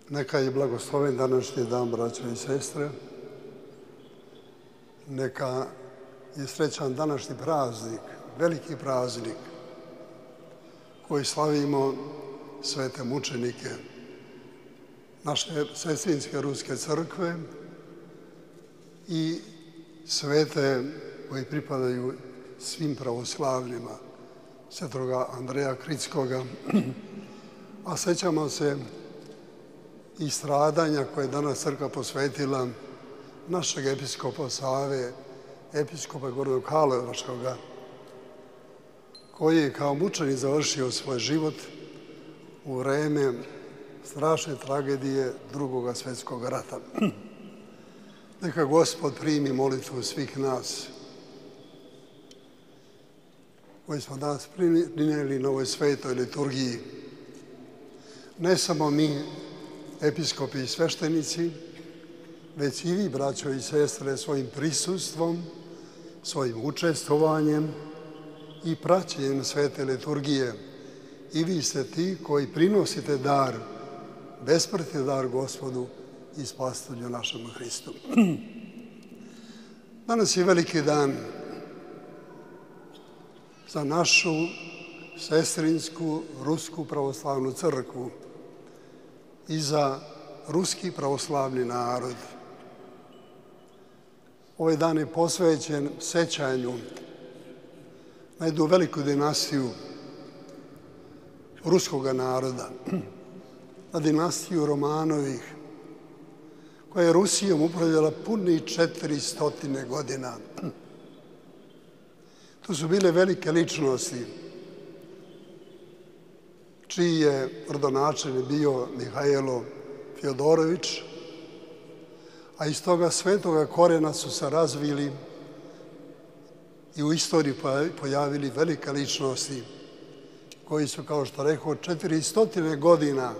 Neka je blagosloven današnji dan, braćo i sestre. Neka je srećan današnji praznik, veliki praznik koji slavimo svete mučenike naše sestrinske ruske crkve i svete koji pripadaju svim pravoslavnima, svetoga Andreja Kritskoga. A sećamo se i stradanja koje je danas crkva posvetila našeg episkopa Save, episkopa Gornjeg Karlovačkoga, koji je kao mučenik završio svoj život u vreme strašne tragedije Drugog svjetskog rata. Neka Gospod primi molitvu svih nas koji smo danas prinijeli na ovoj svetoj liturgiji. Ne samo mi, episkopi i sveštenici, već i vi, braćo i sestre, svojim prisustvom, svojim učestvovanjem i praćenjem svete liturgije. I vi ste ti koji prinosite dar, besmrtni dar Gospodu i spasitelju našemu Hristu. Danas je veliki dan za našu sestrinsku rusku pravoslavnu crkvu i za ruski pravoslavni narod. Ovaj dan je posvećen sećanju na jednu veliku dinastiju ruskog naroda, na dinastiju Romanovih, koja je Rusijom upravljala punih 400 godina. Tu su bile velike ličnosti, čiji je rodonačelnik bio Mihajlo Fjodorović, a iz toga svetoga korena su se razvili i u istoriji pojavili velike ličnosti koji su, kao što rekao, 400 godina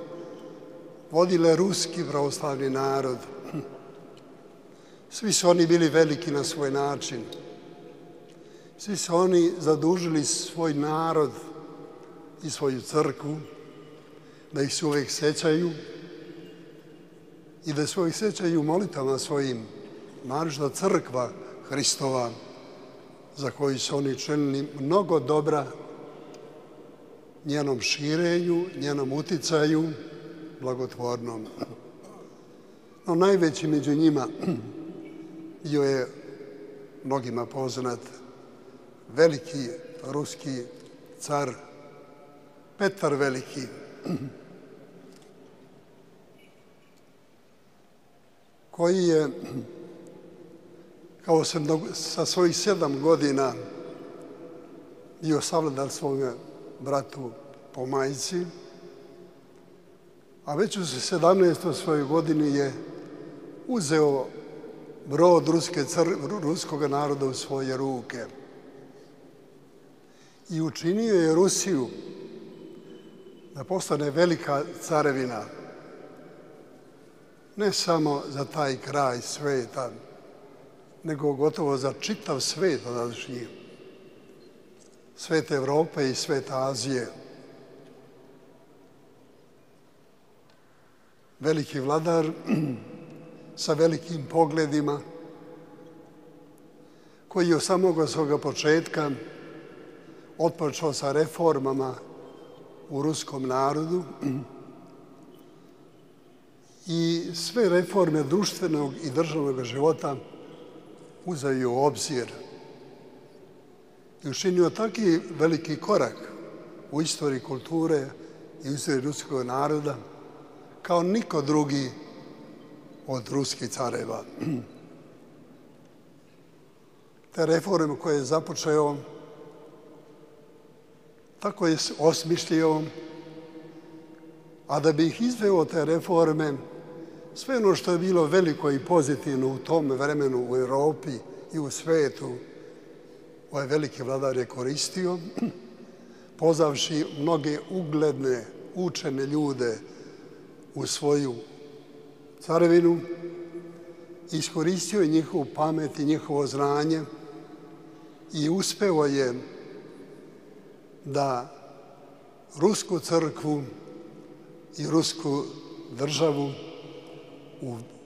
vodile ruski pravoslavni narod. Svi su oni bili veliki na svoj način. Svi su oni zadužili svoj narod i svoju crkvu, da ih se uvijek sećaju i da se uvijek sećaju molitama svojim, naročito crkva Hristova, za koju su oni činili mnogo dobra njenom širenju, njenom uticaju, blagotvornom. No najveći među njima bio je mnogima poznat veliki ruski car Petar Veliki, koji je kao sa svojih 7 godina bio savladar svome bratu po majci, a već u 17. svojoj godini je uzeo brod ruskog naroda u svoje ruke i učinio je Rusiju da postane velika carevina, ne samo za taj kraj sveta, nego gotovo za čitav svet tadašnji, svet Evrope i svet Azije. Veliki vladar sa velikim pogledima, koji je od samog svoga početka otpočeo sa reformama u ruskom narodu i sve reforme društvenog i državnog života uzeo je u obzir i učinio taki veliki korak u istoriji kulture i u istoriji ruskog naroda kao niko drugi od ruskih careva. Te reforme koje je započeo, tako je osmišljio, a da bi ih izveo te reforme, sve ono što je bilo veliko i pozitivno u tom vremenu u Evropi i u svetu, ovaj veliki vladar je koristio, pozavši mnoge ugledne, učene ljude u svoju carevinu, iskoristio je njihovu pamet i njihovo znanje i uspeo je da rusku crkvu i rusku državu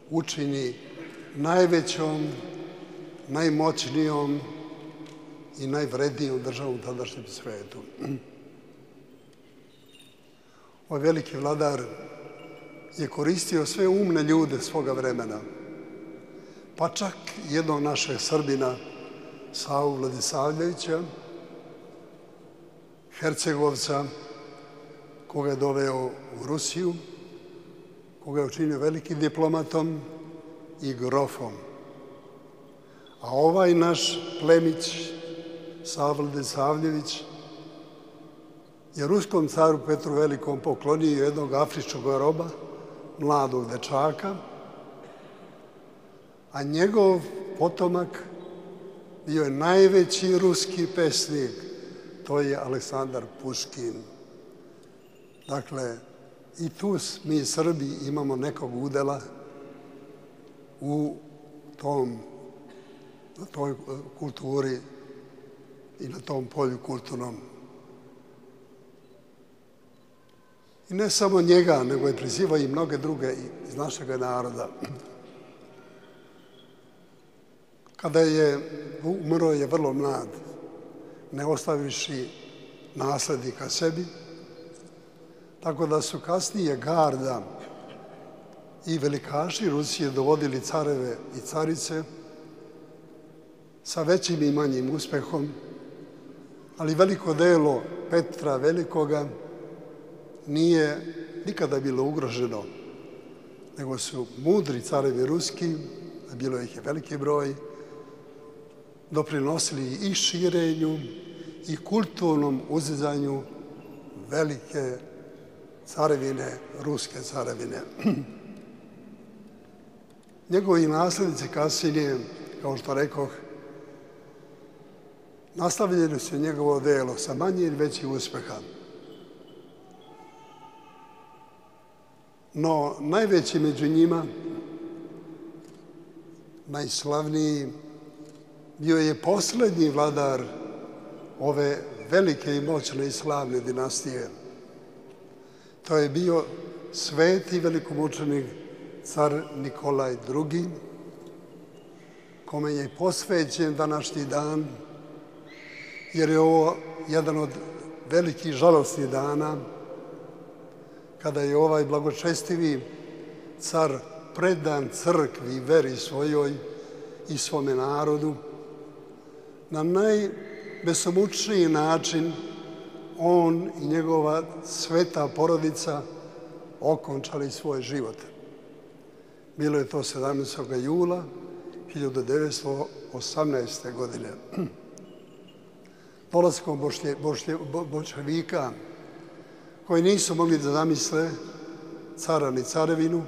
učini najvećom, najmoćnijom i najvrednijom državom u tadašnjem svetu. Ovaj veliki vladar je koristio sve umne ljude svoga vremena, pa čak jednog našeg Srbina, Savu Vladisavljevića, Hercegovca, koga je doveo u Rusiju, koga je učinio velikim diplomatom i grofom. A ovaj naš plemić, Sava Vladisavljević, je ruskom caru Petru Velikom poklonio jednog afričkog roba, mladog dečaka, a njegov potomak bio je najveći ruski pesnik, to je Aleksandar Puškin. Dakle, i tu mi Srbi imamo nekog udela u toj kulturi i na tom polju kulturnom. I ne samo njega, nego je prizivao i mnoge druge iz našeg naroda. Kada je umro je vrlo mlad, ne ostavivši naslednika sebi, tako da su kasnije garda i velikaši Rusije dovodili careve i carice sa većim i manjim uspehom, ali veliko delo Petra Velikoga nije nikada bilo ugroženo, nego su mudri carevi ruski, a bilo ih je veliki broj, doprinosili i širenju i kulturnom uzizanju velike carevine, ruske carevine. Njegovi naslednici kasnije, kao što rekoh, nastavljeni su njegovo delo sa manje ili većih uspeha. No, najveći među njima, najslavniji, bio je poslednji vladar ove velike i moćne i slavne dinastije. To je bio sveti velikomučenik car Nikolaj II, kome je posvećen današnji dan, jer je ovo jedan od velikih žalostnih dana, kada je ovaj blagočestivi car predan crkvi i veri svojoj i svome narodu, na najbesomučniji način on i njegova sveta porodica okončali svoj život. Bilo je to 17. jula 1918. godine. Dolaskom boljševika, koji nisu mogli da zamisle cara ni carevinu,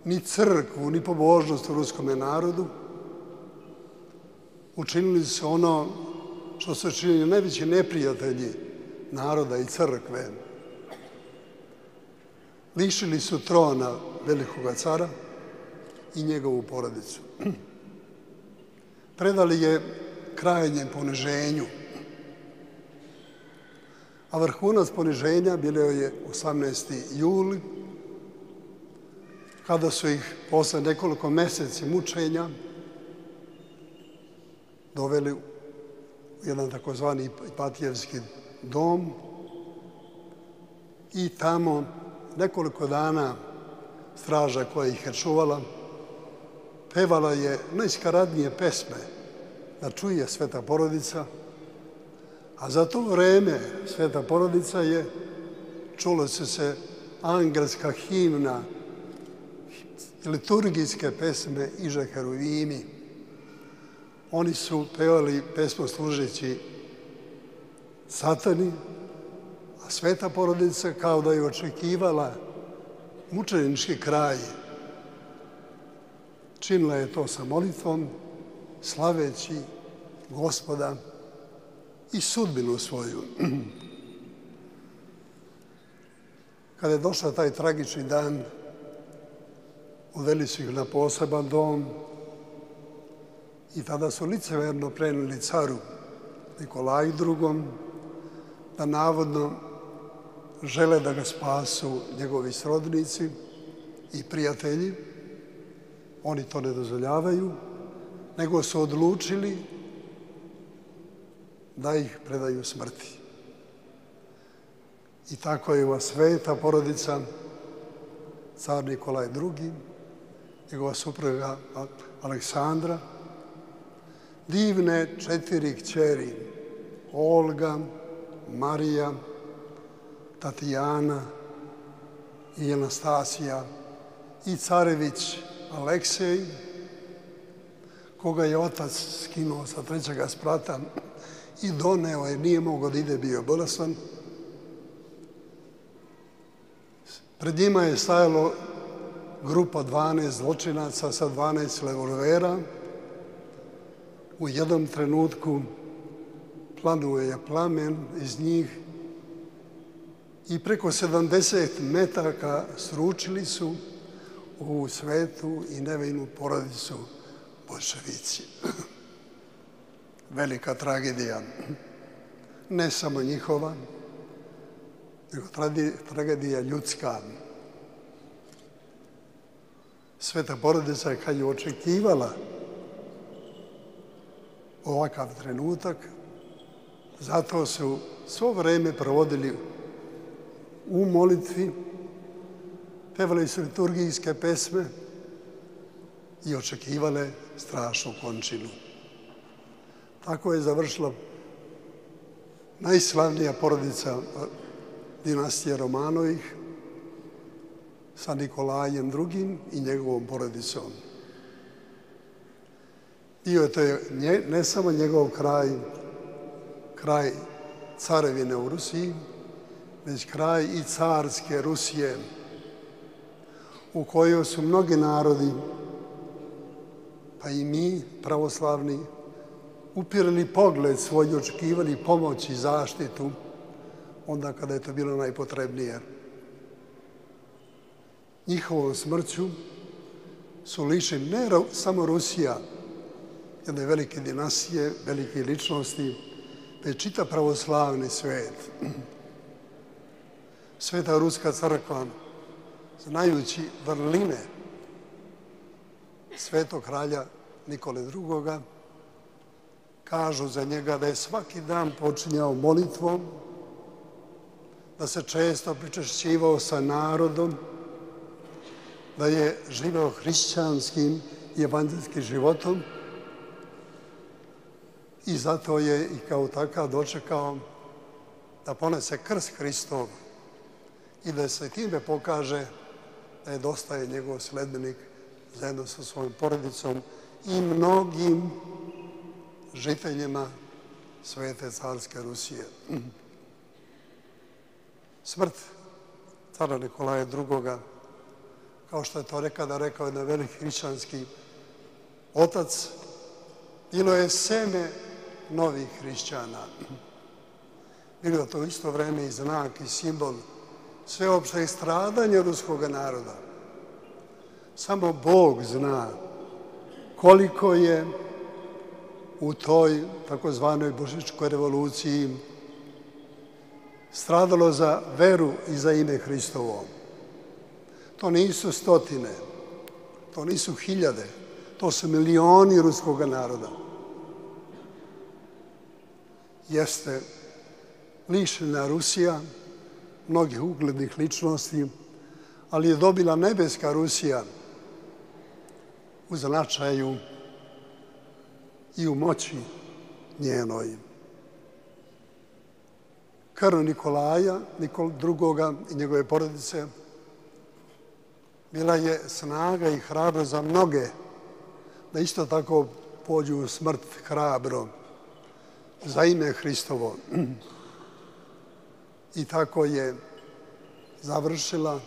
ni crkvu, ni pobožnost u ruskome narodu, učinili su ono što su činili najveći neprijatelji naroda i crkve. Lišili su trona velikoga cara i njegovu porodicu. Predali je krajnjem poniženju. A vrhunac poniženja bilo je 18. juli, kada su ih posle nekoliko meseci mučenja doveli u jedan takozvani Ipatijevski dom i tamo nekoliko dana straža koja ih je čuvala pevala je najskaradnije pesme da čuje sveta porodica, a za to vreme sveta porodica je čulo se angelska himna, liturgijske pesme Iže Heruvimi. Oni su pevali pesmu služeći satani, a sveta porodica kao da je očekivala mučenički kraj. Činila je to sa molitvom, slaveći Gospoda i sudbinu svoju. Kada je došao taj tragični dan, odveli su ih na poseban dom i tada su licemerno preneli caru Nikolaju II da navodno žele da ga spasu njegovi srodnici i prijatelji. Oni to ne dozvoljavaju, nego su odlučili da ih predaju smrti. I tako je ova sveta porodica, car Nikolaj II, njegova supruga Aleksandra, divne 4 kćeri, Olga, Marija, Tatjana i Anastasija i carević Aleksej, koga je otac skinuo sa 3. sprata i doneo jer nije mogao da ide, bio bolestan. Pred njima je stajalo grupa 12 zločinaca sa 12 revolvera. U jednom trenutku planuje je plamen iz njih i preko 70 metaka sručili su u svetu i nevinu porodicu boljševici. Velika tragedija, ne samo njihova, nego tragedija ljudska. Sveta porodica je kad je očekivala ovakav trenutak, zato su svo vreme provodili u molitvi, pevali su liturgijske pesme i očekivale strašnu končinu. Tako je završila najslavnija porodica dinastije Romanovih sa Nikolajem II i njegovom porodicom. Bio je to ne samo njegov kraj carevine u Rusiji, već kraj i carske Rusije, u kojoj su mnogi narodi, pa i mi, pravoslavni, upirali pogled svoj, očekivali pomoć i zaštitu onda kada je to bilo najpotrebnije. Njihovom smrću su lišeni ne samo Rusija, jedne velike dinastije, velike ličnosti, već čitav pravoslavni svet. Sveta Ruska crkva, znajući vrline svetog kralja Nikole II, kažu za njega da je svaki dan počinjao molitvom, da se često pričešćivao sa narodom, da je živeo hrišćanskim i evanđelskim životom i zato je i kao takav dočekao da ponese krst Hristov i da se time pokaže da je dostaje njegov sledbenik zajedno sa svojom porodicom i mnogim žiteljima svete carske Rusije. Smrt cara Nikolaja II, kao što je to nekada rekao jedan veliki hrišćanski otac, bilo je seme novih hrišćana. Bilo je to isto vreme i znak i simbol sveopšteg stradanja ruskog naroda. Samo Bog zna koliko je u toj takozvanoj božićkoj revoluciji stradalo za veru i za ime Hristovo. To nisu stotine, to nisu hiljade, to su milioni ruskog naroda. Jeste lišena Rusija mnogih uglednih ličnosti, ali je dobila nebeska Rusija u značaju i u moći njenoj. Krv Nikolaja II i njegove porodice bila je snaga i hrabro za mnoge da isto tako pođu u smrt hrabro za ime Hristovo. I tako je završila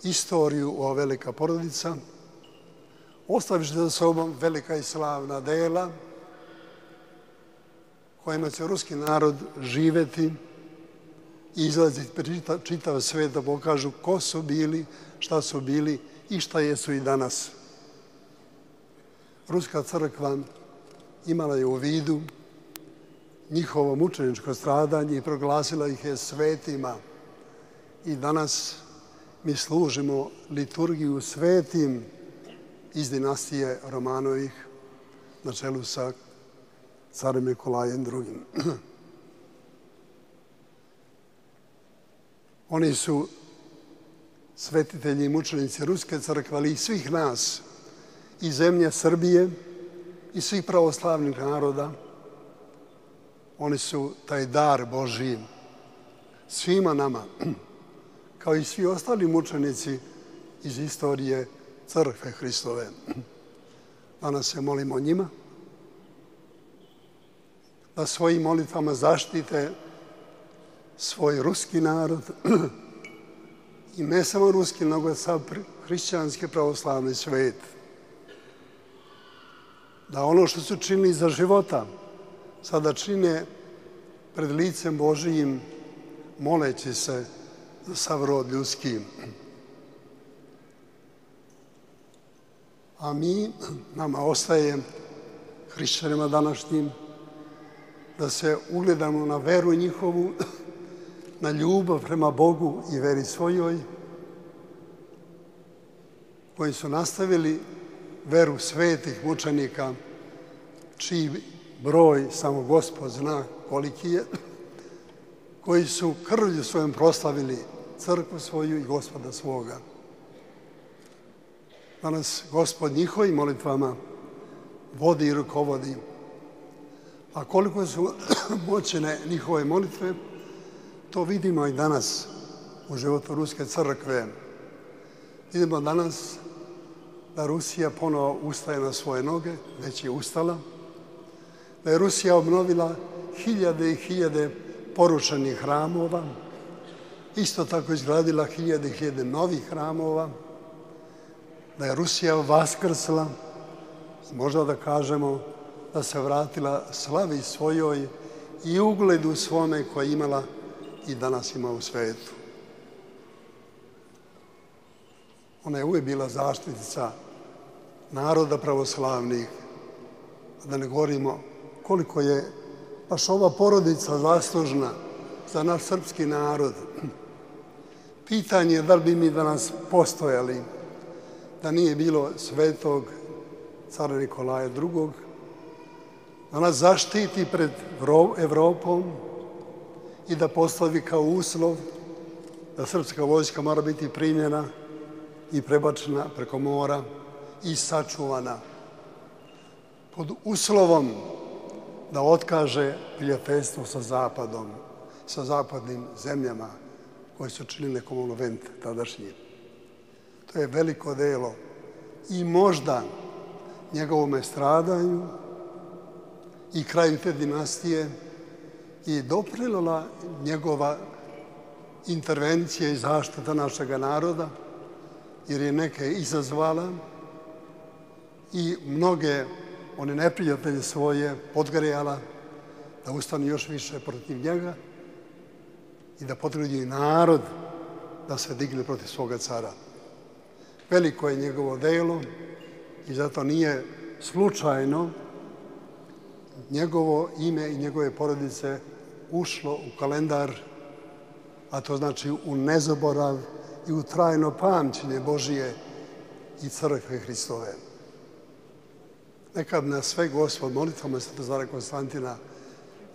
istoriju ova velika porodica, ostavivši za sobom velika i slavna dela kojima će ruski narod živeti i izlaziti čitav svet da pokažu ko su bili, šta su bili i šta jesu i danas. Ruska crkva imala je u vidu njihovo mučeničko stradanje i proglasila ih je svetima i danas mi služimo liturgiju svetim iz dinastije Romanovih na čelu sa carem Nikolajem II. Oni su svetitelji i mučenici Ruske crkve, ali i svih nas, i zemlje Srbije, i svih pravoslavnih naroda. Oni su taj dar Božiji svima nama, kao i svi ostali mučenici iz istorije Crkve Hristove. Danas se molimo njima, da svojim molitvama zaštite svoj ruski narod i ne samo ruski, nego sav hrišćanski pravoslavni svet. Da ono što su činili za života, sada čine pred licem Božijim, moleći se za sav rod ljudski. A nama ostaje, hrišćanima današnjim, da se ugledamo na veru njihovu, na ljubav prema Bogu i veri svojoj, koji su nastavili veru svetih mučenika, čiji broj samo Gospod zna koliki je, koji su krvlju svojom proslavili crkvu svoju i Gospoda svoga. Danas Gospod njihovim molitvama vodi i rukovodi. A koliko su moćne njihove molitve, to vidimo i danas u životu Ruske crkve. Vidimo danas da Rusija ponovo ustaje na svoje noge, već je ustala, da je Rusija obnovila hiljade i hiljade porušenih hramova, isto tako izgradila hiljade i hiljade novih hramova, da je Rusija vaskrsla, možda da kažemo da se vratila slavi svojoj i ugledu svome koje je imala i danas ima u svetu. Ona je uvijek bila zaštitnica naroda pravoslavnih, da ne govorimo koliko je baš ova porodica zaslužna za naš srpski narod. Pitanje je da li bi mi danas postojali da nije bilo svetog cara Nikolaja II, da nas zaštiti pred Evropom i da postavi kao uslov da srpska vojska mora biti primljena i prebačena preko mora i sačuvana pod uslovom da otkaže prijateljstvo sa Zapadom, sa zapadnim zemljama koje su činile komunvent tadašnji. To je veliko delo i možda njegovome stradanju i kraju te dinastije i doprinela njegova intervencija i zaštita našeg naroda, jer je neke izazvala i mnoge one neprijatelje svoje podgrejala da ustanu još više protiv njega i da potvrdi narod da se digne protiv svoga cara. Veliko je njegovo delo i zato nije slučajno njegovo ime i njegove porodice ušlo u kalendar, a to znači u nezaborav i u trajno pamćenje Božije i Crkve Hristove. Neka bi nas sve Gospod molitvama Svetog cara Konstantina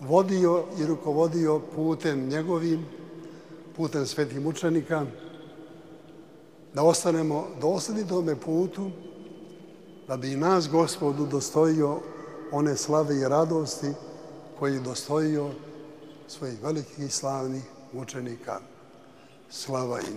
vodio i rukovodio putem njegovim, putem svetih mučenika, da ostanemo dosledni tome putu, da bi i nas Gospod udostojio one slave i radosti koje je dostojio svojih velikih i slavnih mučenika. Slava im.